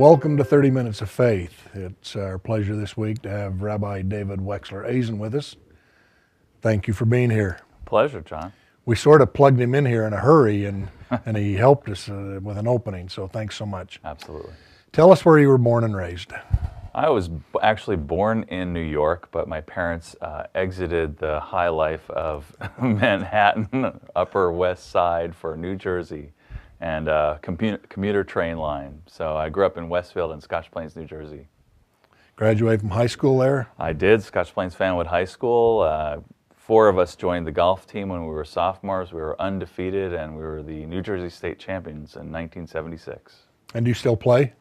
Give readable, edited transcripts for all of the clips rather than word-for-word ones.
Welcome to 30 Minutes of Faith. It's our pleasure this week to have Rabbi David Wechsler Azen with us. Thank you for being here. Pleasure, John. We sort of plugged him in here in a hurry, and he helped us with an opening, so thanks so much. Absolutely. Tell us where you were born and raised. I was actually born in New York, but my parents exited the high life of Manhattan, Upper West Side for New Jersey, and commuter train line. So I grew up in Westfield and Scotch Plains, New Jersey. Graduated from high school there? I did, Scotch Plains Fanwood High School. Four of us joined the golf team when we were sophomores. We were undefeated, and we were the New Jersey State champions in 1976. And do you still play?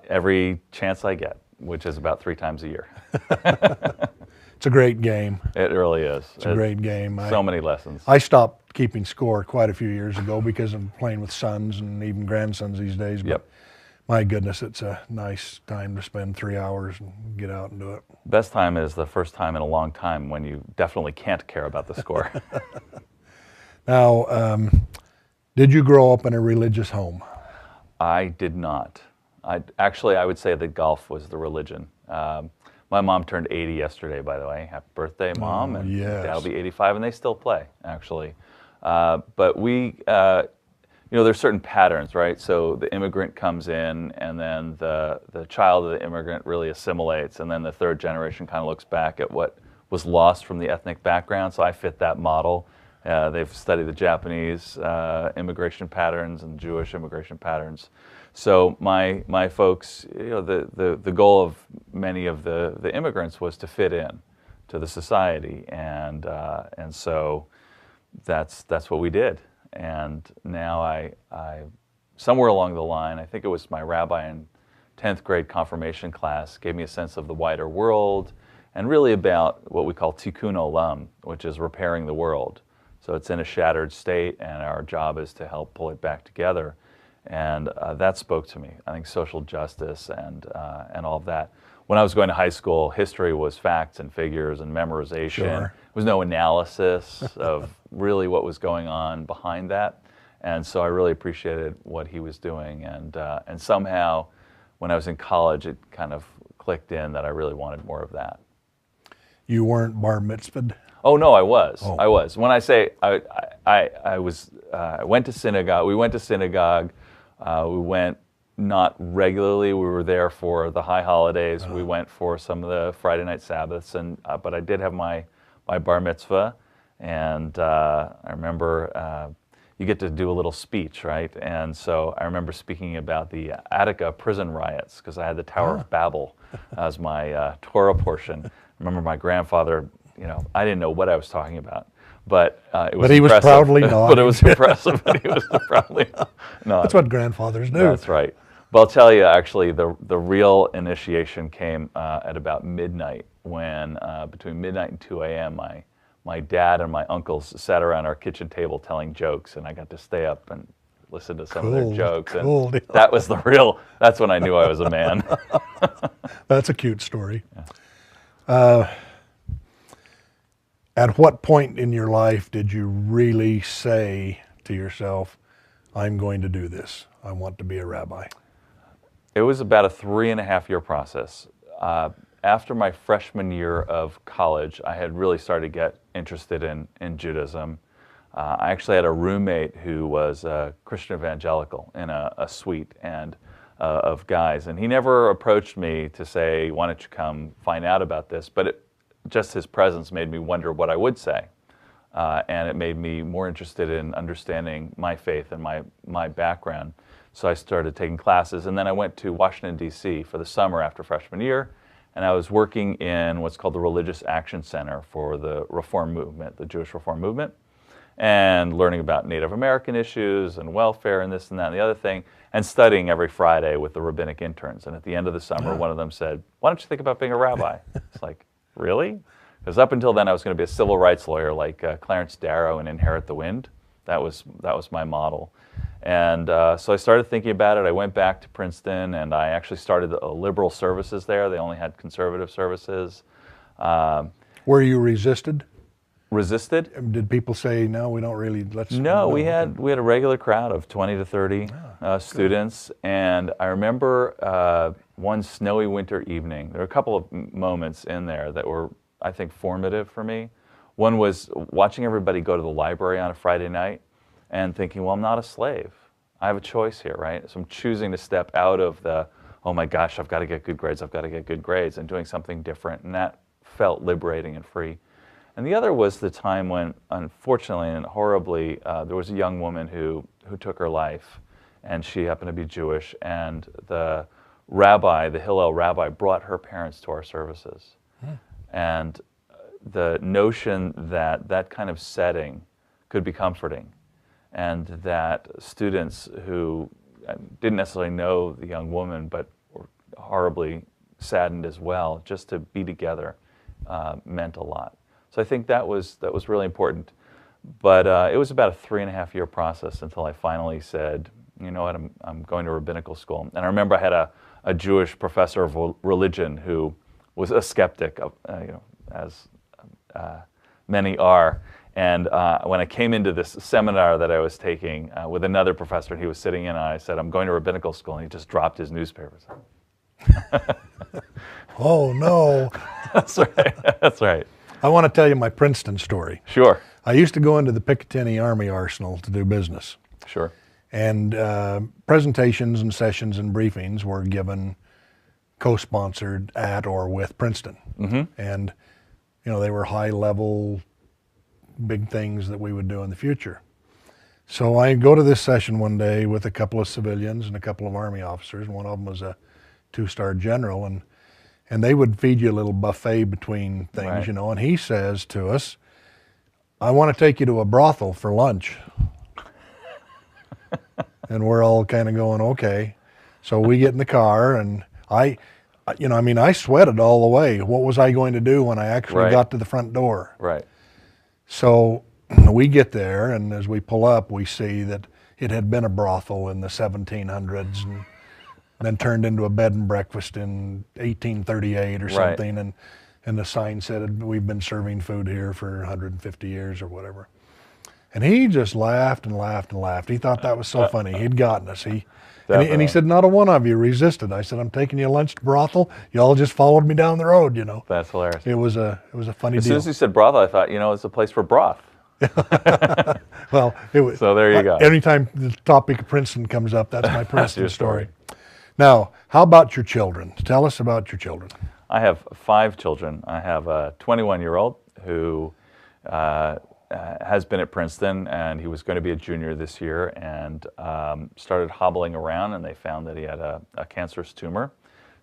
Every chance I get, which is about 3 times a year. It's a great game. It really is. It's a great game. So many lessons. I stopped keeping score quite a few years ago because I'm playing with sons and even grandsons these days. But Yep. my goodness, it's a nice time to spend 3 hours and get out and do it. Best time is the first time in a long time when you definitely can't care about the score. Now, did you grow up in a religious home? I did not. I would say that golf was the religion. My mom turned 80 yesterday, by the way. Happy birthday, Mom. And yes. Dad'll be 85, and they still play, actually. But we, there's certain patterns, right? So the immigrant comes in, and then the child of the immigrant really assimilates, and then the third generation kind of looks back at what was lost from the ethnic background. So I fit that model. They've studied the Japanese immigration patterns and Jewish immigration patterns. So my folks, the goal of many of the immigrants was to fit in to the society, and so that's what we did. And now I somewhere along the line, I think it was my rabbi in 10th grade confirmation class, gave me a sense of the wider world, and really about what we call tikkun olam, which is repairing the world. So it's in a shattered state, and our job is to help pull it back together. And that spoke to me. I think social justice and all of that. When I was going to high school, history was facts and figures and memorization. Sure. There was no analysis of really what was going on behind that. And so I really appreciated what he was doing. And somehow, when I was in college, it kind of clicked in that I really wanted more of that. You weren't bar mitzvahed? Oh no, I was. Oh. I was. When I say I went to synagogue. We went to synagogue. We went not regularly. We were there for the high holidays. We went for some of the Friday night Sabbaths, but I did have my bar mitzvah, and I remember you get to do a little speech, right? And so I remember speaking about the Attica prison riots because I had the Tower of Babel as my Torah portion. I remember my grandfather. I didn't know what I was talking about, but it was. But he was impressive. proudly not. But it was impressive. But he was proudly not. That's what grandfathers do. That's right. But I'll tell you, actually, the real initiation came at about midnight, when between midnight and 2 a.m. my dad and my uncles sat around our kitchen table telling jokes, and I got to stay up and listen to some of their jokes. Cool. And that was that's when I knew I was a man. That's a cute story. Yeah. At what point in your life did you really say to yourself, I'm going to do this. I want to be a rabbi? It was about a 3.5-year process. After my freshman year of college, I had really started to get interested in Judaism. I actually had a roommate who was a Christian evangelical in a suite of guys, and he never approached me to say, why don't you come find out about this? But just his presence made me wonder what I would say. And it made me more interested in understanding my faith and my background. So I started taking classes, and then I went to Washington, D.C. for the summer after freshman year, and I was working in what's called the Religious Action Center for the Reform Movement, the Jewish Reform Movement, and learning about Native American issues and welfare and this and that and the other thing, and studying every Friday with the rabbinic interns. And at the end of the summer, one of them said, why don't you think about being a rabbi? It's like, really? Because up until then, I was going to be a civil rights lawyer like Clarence Darrow in Inherit the Wind. That was my model. And so I started thinking about it. I went back to Princeton, and I actually started liberal services there. They only had conservative services. Were you resisted? Resisted? Did people say, no, we don't really, No, we had a regular crowd of 20 to 30 students, and I remember one snowy winter evening. There were a couple of moments in there that were, I think, formative for me. One was watching everybody go to the library on a Friday night and thinking, well, I'm not a slave. I have a choice here, right? So I'm choosing to step out of the, oh my gosh, I've got to get good grades, I've got to get good grades, and doing something different, and that felt liberating and free. And the other was the time when, unfortunately and horribly, there was a young woman who took her life, and she happened to be Jewish, and the rabbi, the Hillel rabbi, brought her parents to our services. And the notion that that kind of setting could be comforting, and that students who didn't necessarily know the young woman, but were horribly saddened as well, just to be together meant a lot. So I think that was really important. But it was about a 3.5-year process until I finally said, you know what, I'm going to rabbinical school. And I remember I had a Jewish professor of religion who was a skeptic, as many are. And when I came into this seminar that I was taking with another professor, and he was sitting in, and I said, I'm going to rabbinical school, and he just dropped his newspapers. Oh, no. That's right. That's right. I want to tell you my Princeton story. Sure. I used to go into the Picatinny Army Arsenal to do business. Sure. And presentations and sessions and briefings were given co-sponsored at or with Princeton. And, they were high-level, big things that we would do in the future. So I go to this session one day with a couple of civilians and a couple of Army officers. One of them was a 2-star general, and they would feed you a little buffet between things, Right. And he says to us, I want to take you to a brothel for lunch. And we're all kind of going, okay. So we get in the car, and I sweated all the way. What was I going to do when I actually Right. got to the front door? Right. So we get there, and as we pull up, we see that it had been a brothel in the 1700s and then turned into a bed and breakfast in 1838 or Right. something. And the sign said, we've been serving food here for 150 years or whatever. And he just laughed and laughed and laughed. He thought that was so funny. He'd gotten us. And he said, not a one of you resisted. I said, I'm taking you lunch to brothel. Y'all just followed me down the road, That's hilarious. It was a funny As deal. soon as you said brothel, I thought, it's a place for broth. Well, it was. So there you go. Anytime the topic of Princeton comes up, that's my Princeton your story. story. Now, how about your children? Tell us about your children. I have 5 children. I have a 21-year-old who has been at Princeton, and he was going to be a junior this year, and started hobbling around, and they found that he had a cancerous tumor.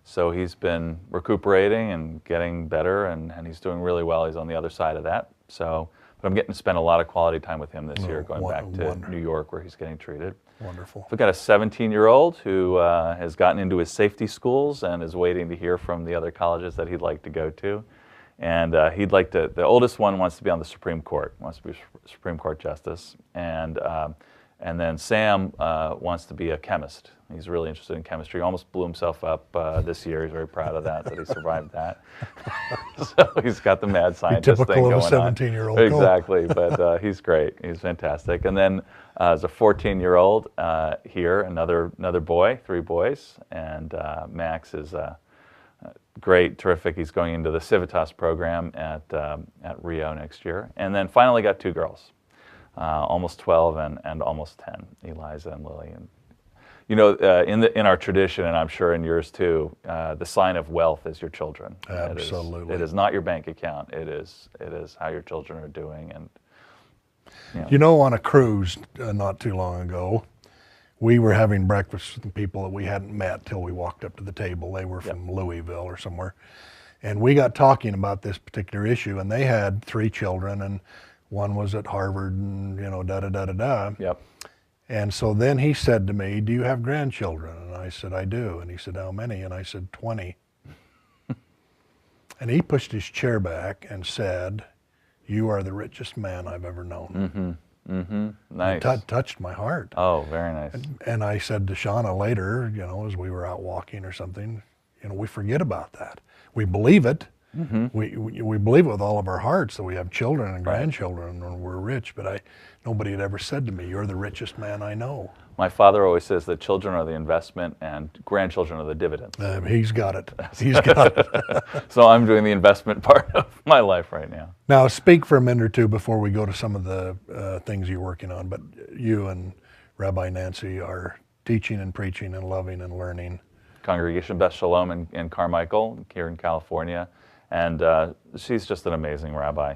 So he's been recuperating and getting better, and he's doing really well. He's on the other side of that. But I'm getting to spend a lot of quality time with him this year, going back to New York where he's getting treated. Wonderful. We've got a 17-year-old who has gotten into his safety schools and is waiting to hear from the other colleges that he'd like to go to. And the oldest one wants to be on the Supreme Court, wants to be Supreme Court Justice. And then Sam wants to be a chemist. He's really interested in chemistry. He almost blew himself up this year. He's very proud of that he survived that. So he's got the mad scientist thing going on. Typical of a 17-year-old. Exactly, but he's great. He's fantastic. And then there's a 14-year-old here, another boy, 3 boys. And Max is great, terrific. He's going into the Civitas program at Rio next year. And then finally got 2 girls. Almost 12 and almost 10, Eliza and Lily. And in our tradition, and I'm sure in yours too, the sign of wealth is your children. Absolutely. It is not your bank account. It is how your children are doing. And on a cruise not too long ago, we were having breakfast with people that we hadn't met till we walked up to the table. They were from Louisville or somewhere, and we got talking about this particular issue. And they had 3 children, and one was at Harvard, and da-da-da-da-da. Yep. And so then he said to me, do you have grandchildren? And I said, I do. And he said, how many? And I said, 20. And he pushed his chair back and said, you are the richest man I've ever known. Nice. It touched my heart. Oh, very nice. And I said to Shauna later, as we were out walking or something, we forget about that. We believe it, We believe with all of our hearts that we have children and Right. grandchildren and we're rich, but nobody had ever said to me, "You're the richest man I know." My father always says that children are the investment and grandchildren are the dividends. He's got it. He's got it. So I'm doing the investment part of my life right now. Now, speak for a minute or two before we go to some of the things you're working on. But you and Rabbi Nancy are teaching and preaching and loving and learning. Congregation Beth Shalom in Carmichael, here in California. And she's just an amazing rabbi.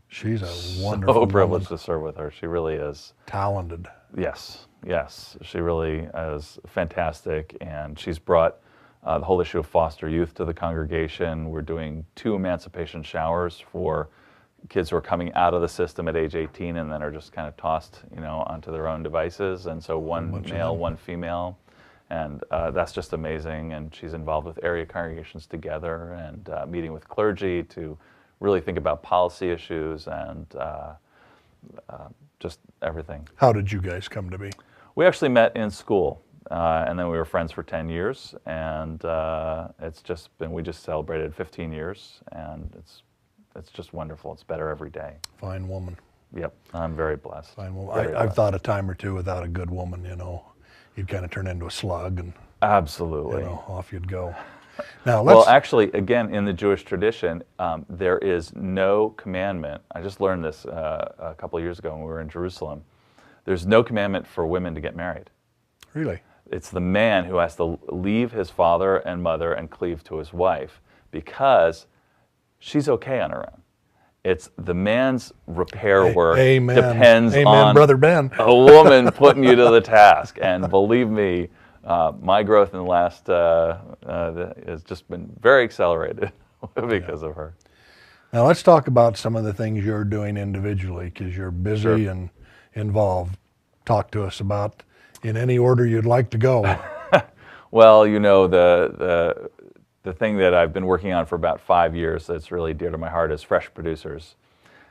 She's a wonderful so privileged woman. to serve with her. She really is. Talented. Yes, yes. She really is fantastic. And she's brought the whole issue of foster youth to the congregation. We're doing 2 emancipation showers for kids who are coming out of the system at age 18 and then are just kind of tossed, onto their own devices. And so one male, one female. And that's just amazing. And she's involved with area congregations together and meeting with clergy to really think about policy issues and just everything. How did you guys come to be? We actually met in school, and then we were friends for 10 years. And we just celebrated 15 years, and it's just wonderful. It's better every day. Fine woman. Yep, I'm very blessed. Fine woman. Very I've blessed. thought a time or two without a good woman, you'd kind of turn into a slug and Absolutely. off you'd go. Now, Well, actually, again, in the Jewish tradition, there is no commandment. I just learned this a couple of years ago when we were in Jerusalem. There's no commandment for women to get married. Really? It's the man who has to leave his father and mother and cleave to his wife because she's okay on her own. It's the man's repair work Amen. depends Amen, on Brother Ben. a woman putting you to the task. And believe me, my growth in the last has just been very accelerated because of her. Now let's talk about some of the things you're doing individually, because you're busy Sure. and involved. Talk to us about in any order you'd like to go. Well, the thing that I've been working on for about 5 years that's really dear to my heart is Fresh Producers.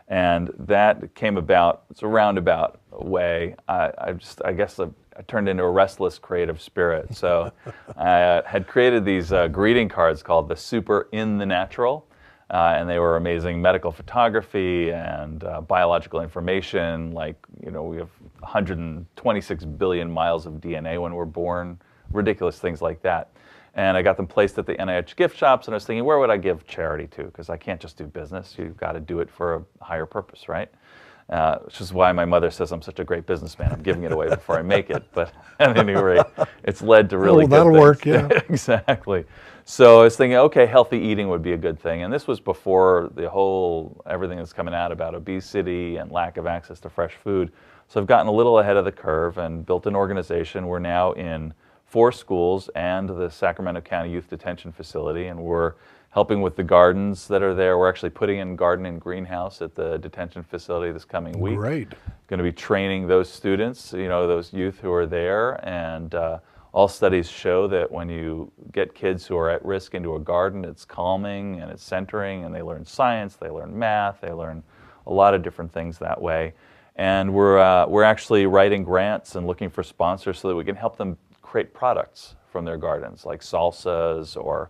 And that came about, it's a roundabout way. I guess I turned into a restless creative spirit. So I had created these greeting cards called the Super in the Natural. And they were amazing medical photography and biological information. Like, we have 126 billion miles of DNA when we're born, ridiculous things like that. And I got them placed at the NIH gift shops, and I was thinking, where would I give charity to? Because I can't just do business. You've got to do it for a higher purpose, right? Which is why my mother says I'm such a great businessman. I'm giving it away before I make it. But at any rate, it's led to really good that'll things. work, yeah. Exactly. So I was thinking, okay, healthy eating would be a good thing. And this was before everything that's coming out about obesity and lack of access to fresh food. So I've gotten a little ahead of the curve and built an organization. We're now in 4 schools and the Sacramento County Youth Detention Facility, and we're helping with the gardens that are there. We're actually putting in garden and greenhouse at the detention facility this coming week. Great. Going to be training those students, those youth who are there, and all studies show that when you get kids who are at risk into a garden, it's calming and it's centering, and they learn science, they learn math, they learn a lot of different things that way. And we're actually writing grants and looking for sponsors so that we can help them create products from their gardens, like salsas or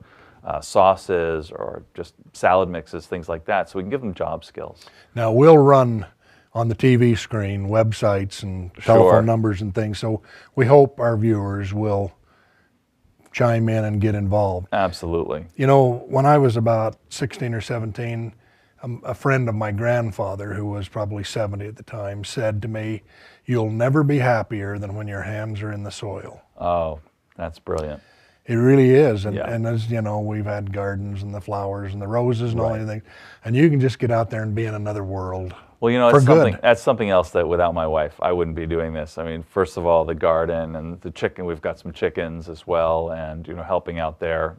sauces or just salad mixes, things like that, so we can give them job skills. Now we'll run on the TV screen websites and telephone Sure. numbers and things, so we hope our viewers will chime in and get involved. Absolutely. When I was about 16 or 17, a friend of my grandfather, who was probably 70 at the time, said to me, "You'll never be happier than when your hands are in the soil." Oh, that's brilliant. It really is. And, Yeah. and as you know, we've had gardens and the flowers and the roses and all Right. these things. And you can just get out there and be in another world. Well, For good. that's something else that without my wife, I wouldn't be doing this. I mean, first of all, the garden and the chicken, we've got some chickens as well, and, helping out there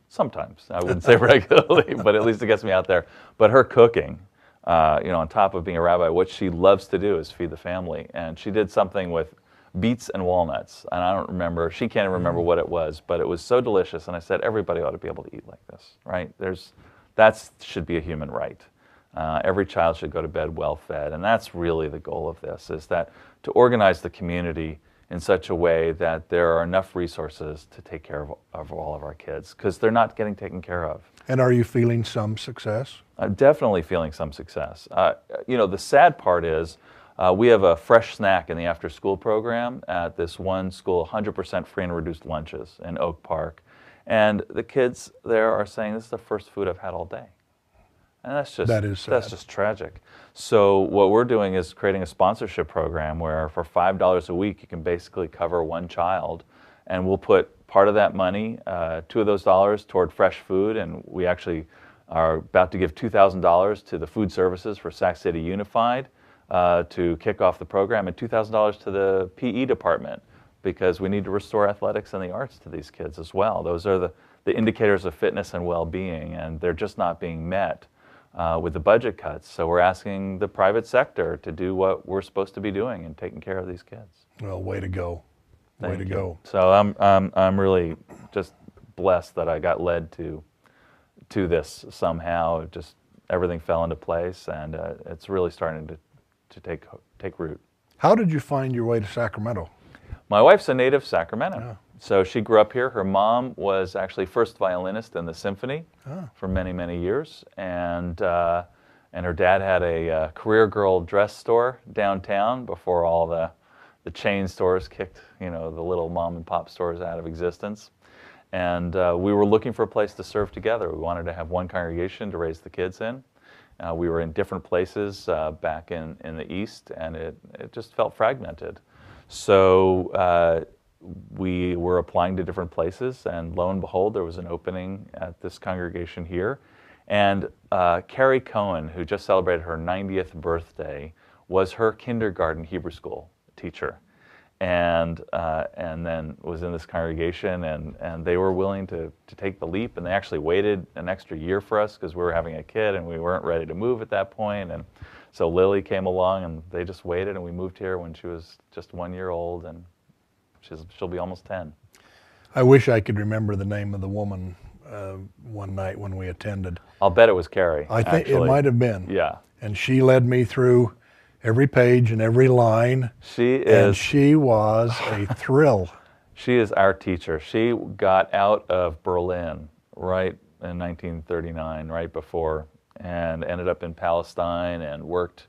sometimes. I wouldn't say regularly, but at least it gets me out there. But her cooking, on top of being a rabbi, what she loves to do is feed the family. And she did something with beets and walnuts, and I don't remember, she can't even remember what it was, but it was so delicious, and I said, everybody ought to be able to eat like this, right? That should be a human right. Every child should go to bed well fed, and that's really the goal of this, is that to organize the community in such a way that there are enough resources to take care of all of our kids, because they're not getting taken care of. And are you feeling some success? Definitely feeling some success. The sad part is we have a fresh snack in the after-school program at this one school, 100% free and reduced lunches in Oak Park. And the kids there are saying, this is the first food I've had all day. And that's just tragic. So what we're doing is creating a sponsorship program where for $5 a week, you can basically cover one child. And we'll put part of that money, $2 of those dollars, toward fresh food. And we actually are about to give $2,000 to the food services for Sac City Unified to kick off the program, and $2,000 to the PE department, because we need to restore athletics and the arts to these kids as well. Those are the indicators of fitness and well-being, and they're just not being met with the budget cuts. So we're asking the private sector to do what we're supposed to be doing and taking care of these kids. Well, way to go. Thank you. So I'm really just blessed that I got led to this somehow. Just everything fell into place, and it's really starting to take root. How did you find your way to Sacramento? My wife's a native Sacramento. Yeah. So she grew up here. Her mom was actually first violinist in the symphony for many, many years. And her dad had a career girl dress store downtown before all the chain stores kicked, the little mom and pop stores out of existence. And we were looking for a place to serve together. We wanted to have one congregation to raise the kids in. We were in different places back in the East, and it just felt fragmented. So we were applying to different places, and lo and behold, there was an opening at this congregation here. And Carrie Cohen, who just celebrated her 90th birthday, was her kindergarten Hebrew school teacher. And then was in this congregation, and they were willing to take the leap, and they actually waited an extra year for us because we were having a kid and we weren't ready to move at that point. And so Lily came along, and they just waited, and we moved here when she was just 1 year old, and she'll be almost 10. I wish I could remember the name of the woman one night when we attended. I'll bet it was Carrie. I think it might have been. Yeah. And she led me through every page and every line. And she was a thrill. She is our teacher. She got out of Berlin right in 1939, right before, and ended up in Palestine and worked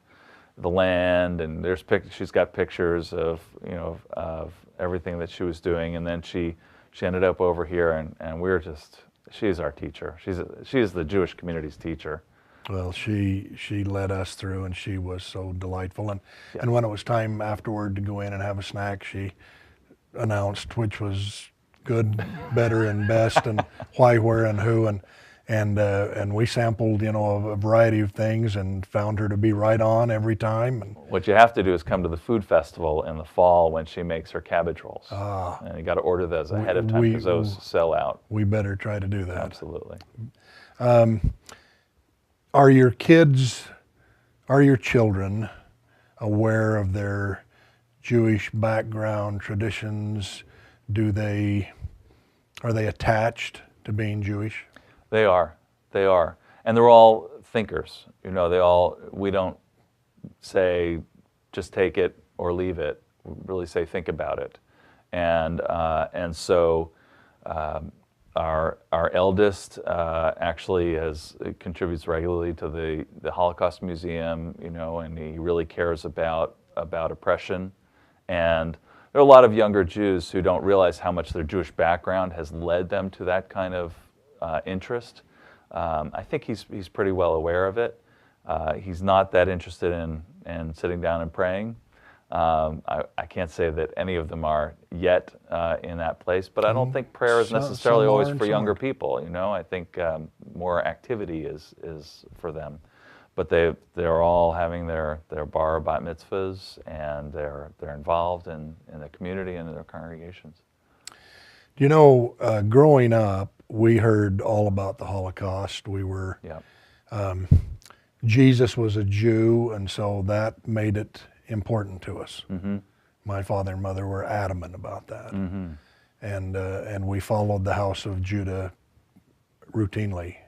the land. And she's got pictures of of everything that she was doing. And then she ended up over here, and we're just, she's our teacher. She's the Jewish community's teacher. Well, she led us through, and she was so delightful. And when it was time afterward to go in and have a snack, she announced which was good, better, and best, and why, where, and who, and we sampled a variety of things and found her to be right on every time. And what you have to do is come to the food festival in the fall when she makes her cabbage rolls. And you got to order those ahead of time because those sell out. We better try to do that. Absolutely. Are your children aware of their Jewish background, traditions? Are they attached to being Jewish? They are. And they're all thinkers. We don't say just take it or leave it. We really say think about it. And so our eldest actually contributes regularly to the Holocaust Museum, and he really cares about oppression. And there are a lot of younger Jews who don't realize how much their Jewish background has led them to that kind of interest. I think he's pretty well aware of it. He's not that interested in sitting down and praying. I can't say that any of them are yet in that place, but I don't think prayer is necessarily always for younger people. I think more activity is for them. But they're all having their bar bat mitzvahs, and they're involved in the community and in their congregations. Growing up, we heard all about the Holocaust. We were Jesus was a Jew, and so that made it important to us. Mm-hmm. My father and mother were adamant about that. Mm-hmm. And we followed the house of Judah routinely.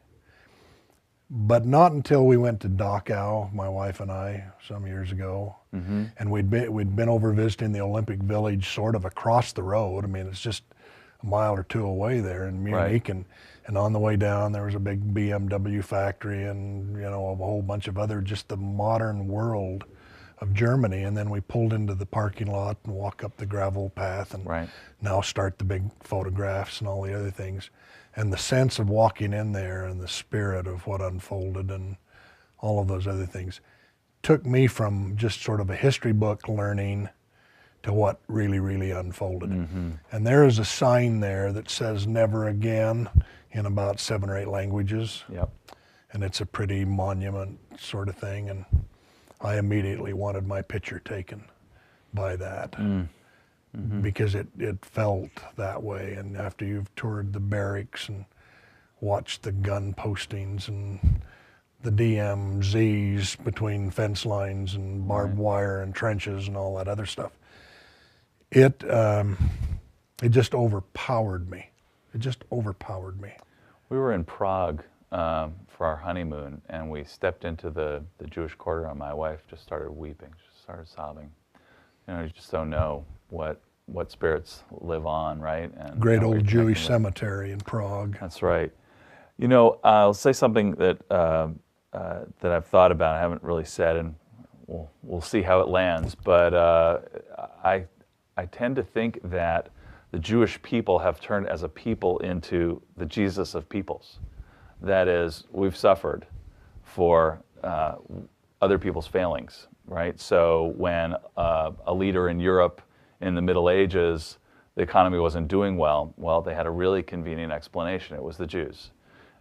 But not until we went to Dachau, my wife and I, some years ago, and we'd been over visiting the Olympic Village, sort of across the road. I mean, it's just a mile or two away there in Munich, Right. and on the way down there was a big BMW factory, and a whole bunch of other, just the modern world of Germany. And then we pulled into the parking lot and walk up the gravel path, and Right. now start the big photographs and all the other things. And the sense of walking in there and the spirit of what unfolded and all of those other things took me from just sort of a history book learning to what really, really unfolded. And there is a sign there that says never again in about 7 or 8 languages. Yep. And it's a pretty monument sort of thing. And I immediately wanted my picture taken by that. Because it felt that way. And after you've toured the barracks and watched the gun postings and the DMZs between fence lines and barbed wire and trenches and all that other stuff, it just overpowered me. It just overpowered me. We were in Prague for our honeymoon, and we stepped into the Jewish quarter, and my wife just started weeping. She started sobbing. You just don't know what spirits live on, right? And Great we're old connecting Jewish with- cemetery in Prague. That's right. I'll say something that that I've thought about. I haven't really said, and we'll see how it lands. But I tend to think that the Jewish people have turned as a people into the Jesus of peoples. That is, we've suffered for other people's failings, right? So when a leader in Europe in the Middle Ages, the economy wasn't doing well, they had a really convenient explanation. It was the Jews.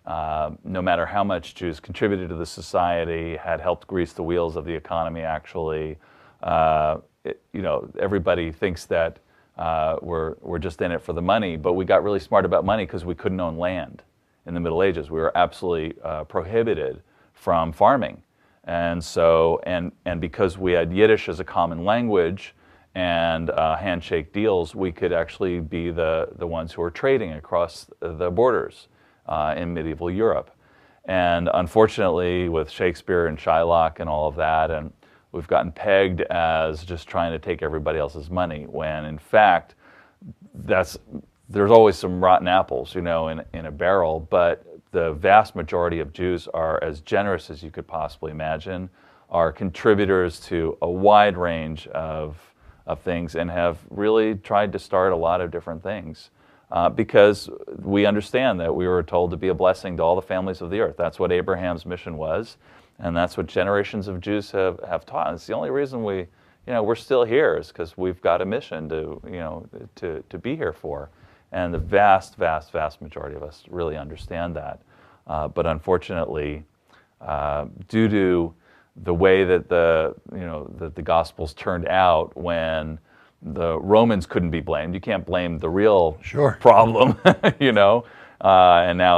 No matter how much Jews contributed to the society, had helped grease the wheels of the economy, actually, everybody thinks that we're just in it for the money, but we got really smart about money because we couldn't own land in the Middle Ages. We were absolutely prohibited from farming. And so, and because we had Yiddish as a common language and handshake deals, we could actually be the ones who were trading across the borders in medieval Europe. And unfortunately, with Shakespeare and Shylock and all of that, and we've gotten pegged as just trying to take everybody else's money, when in fact, there's always some rotten apples, in a barrel, but the vast majority of Jews are as generous as you could possibly imagine, are contributors to a wide range of things, and have really tried to start a lot of different things. Because we understand that we were told to be a blessing to all the families of the earth. That's what Abraham's mission was, and that's what generations of Jews have taught. And it's the only reason we're still here, is because we've got a mission to be here for. And the vast, vast, vast majority of us really understand that. But unfortunately, due to the way that the Gospels turned out, when the Romans couldn't be blamed. You can't blame the real problem, and now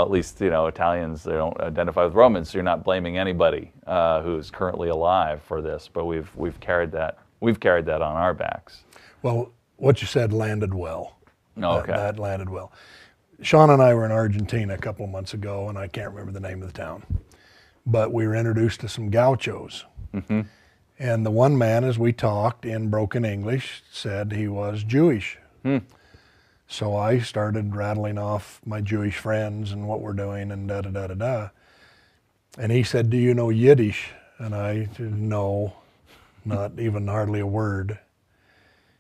at least, Italians, they don't identify with Romans, so you're not blaming anybody who's currently alive for this, but we've carried that on our backs. Well, what you said landed well. Okay. That landed well. Sean and I were in Argentina a couple of months ago, and I can't remember the name of the town, but we were introduced to some gauchos. Mm-hmm. And the one man, as we talked in broken English, said he was Jewish. So I started rattling off my Jewish friends and what we're doing and da-da-da-da-da. And he said, "Do you know Yiddish?" And I said, "No, not even hardly a word."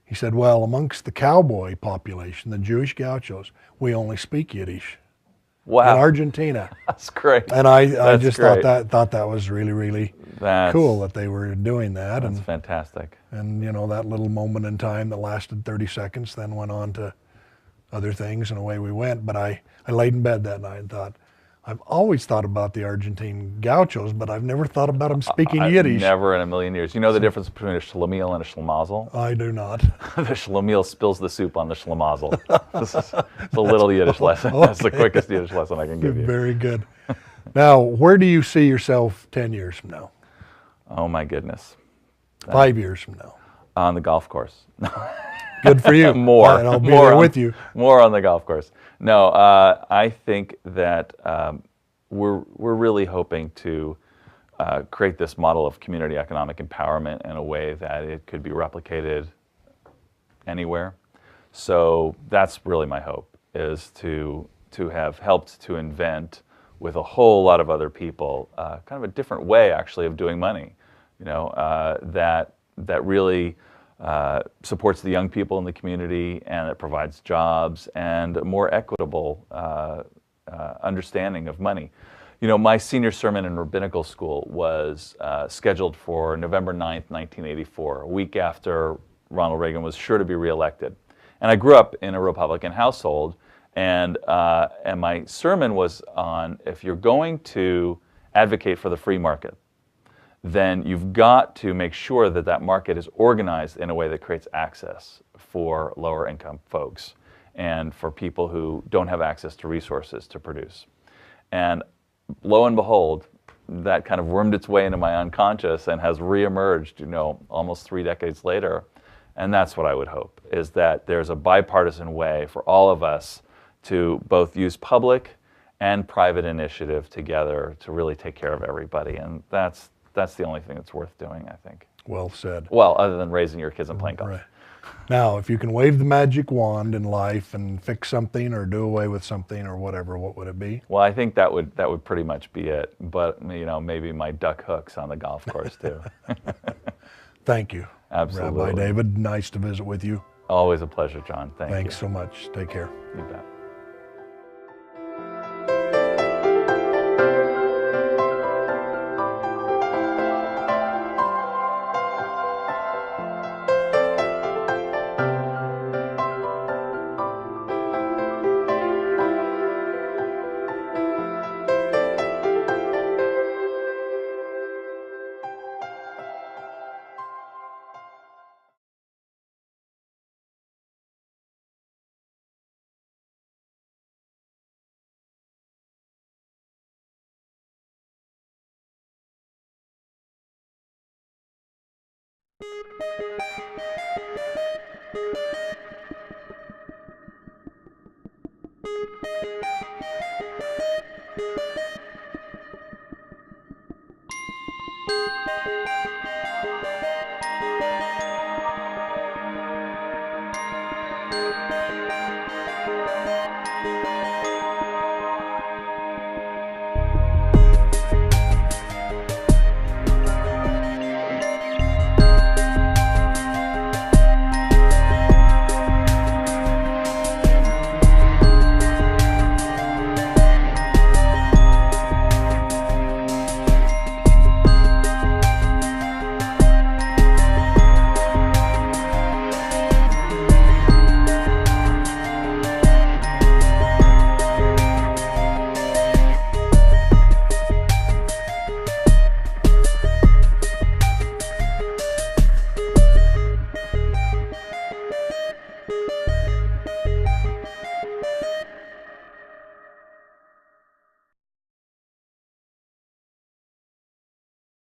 He said, "Well, amongst the cowboy population, the Jewish gauchos, we only speak Yiddish." Wow. In Argentina. That's great. And I just great. thought that was really, really cool that they were doing that. That's fantastic. And that little moment in time that lasted 30 seconds then went on to other things, and away we went. But I laid in bed that night and thought, I've always thought about the Argentine gauchos, but I've never thought about them speaking Yiddish. Never in a million years. You know the difference between a shlemiel and a schlemazel? I do not. The schlemiel spills the soup on the schlemazel. It's a little Yiddish lesson. Okay. That's the quickest Yiddish lesson I can give you. Very good. Now, where do you see yourself 10 years from now? Oh my goodness. 5 years from now? On the golf course. Good for you. More. And I'll be there with you. More on the golf course. No, I think that we're really hoping to create this model of community economic empowerment in a way that it could be replicated anywhere. So that's really my hope, is to have helped to invent with a whole lot of other people kind of a different way actually of doing money, that really supports the young people in the community, and it provides jobs and a more equitable understanding of money. My senior sermon in rabbinical school was scheduled for November 9th, 1984, a week after Ronald Reagan was sure to be reelected. And I grew up in a Republican household, and my sermon was on, if you're going to advocate for the free market, then you've got to make sure that that market is organized in a way that creates access for lower income folks and for people who don't have access to resources to produce. And lo and behold, that kind of wormed its way into my unconscious and has reemerged, almost 3 decades later. And that's what I would hope, is that there's a bipartisan way for all of us to both use public and private initiative together to really take care of everybody. And that's the only thing that's worth doing, I think. Well said. Well, other than raising your kids and playing golf. Right. Now, if you can wave the magic wand in life and fix something or do away with something or whatever, what would it be? Well, I think that would pretty much be it. But maybe my duck hooks on the golf course too. Thank you. Absolutely. Rabbi David, nice to visit with you. Always a pleasure, John. Thanks so much. Take care. You bet.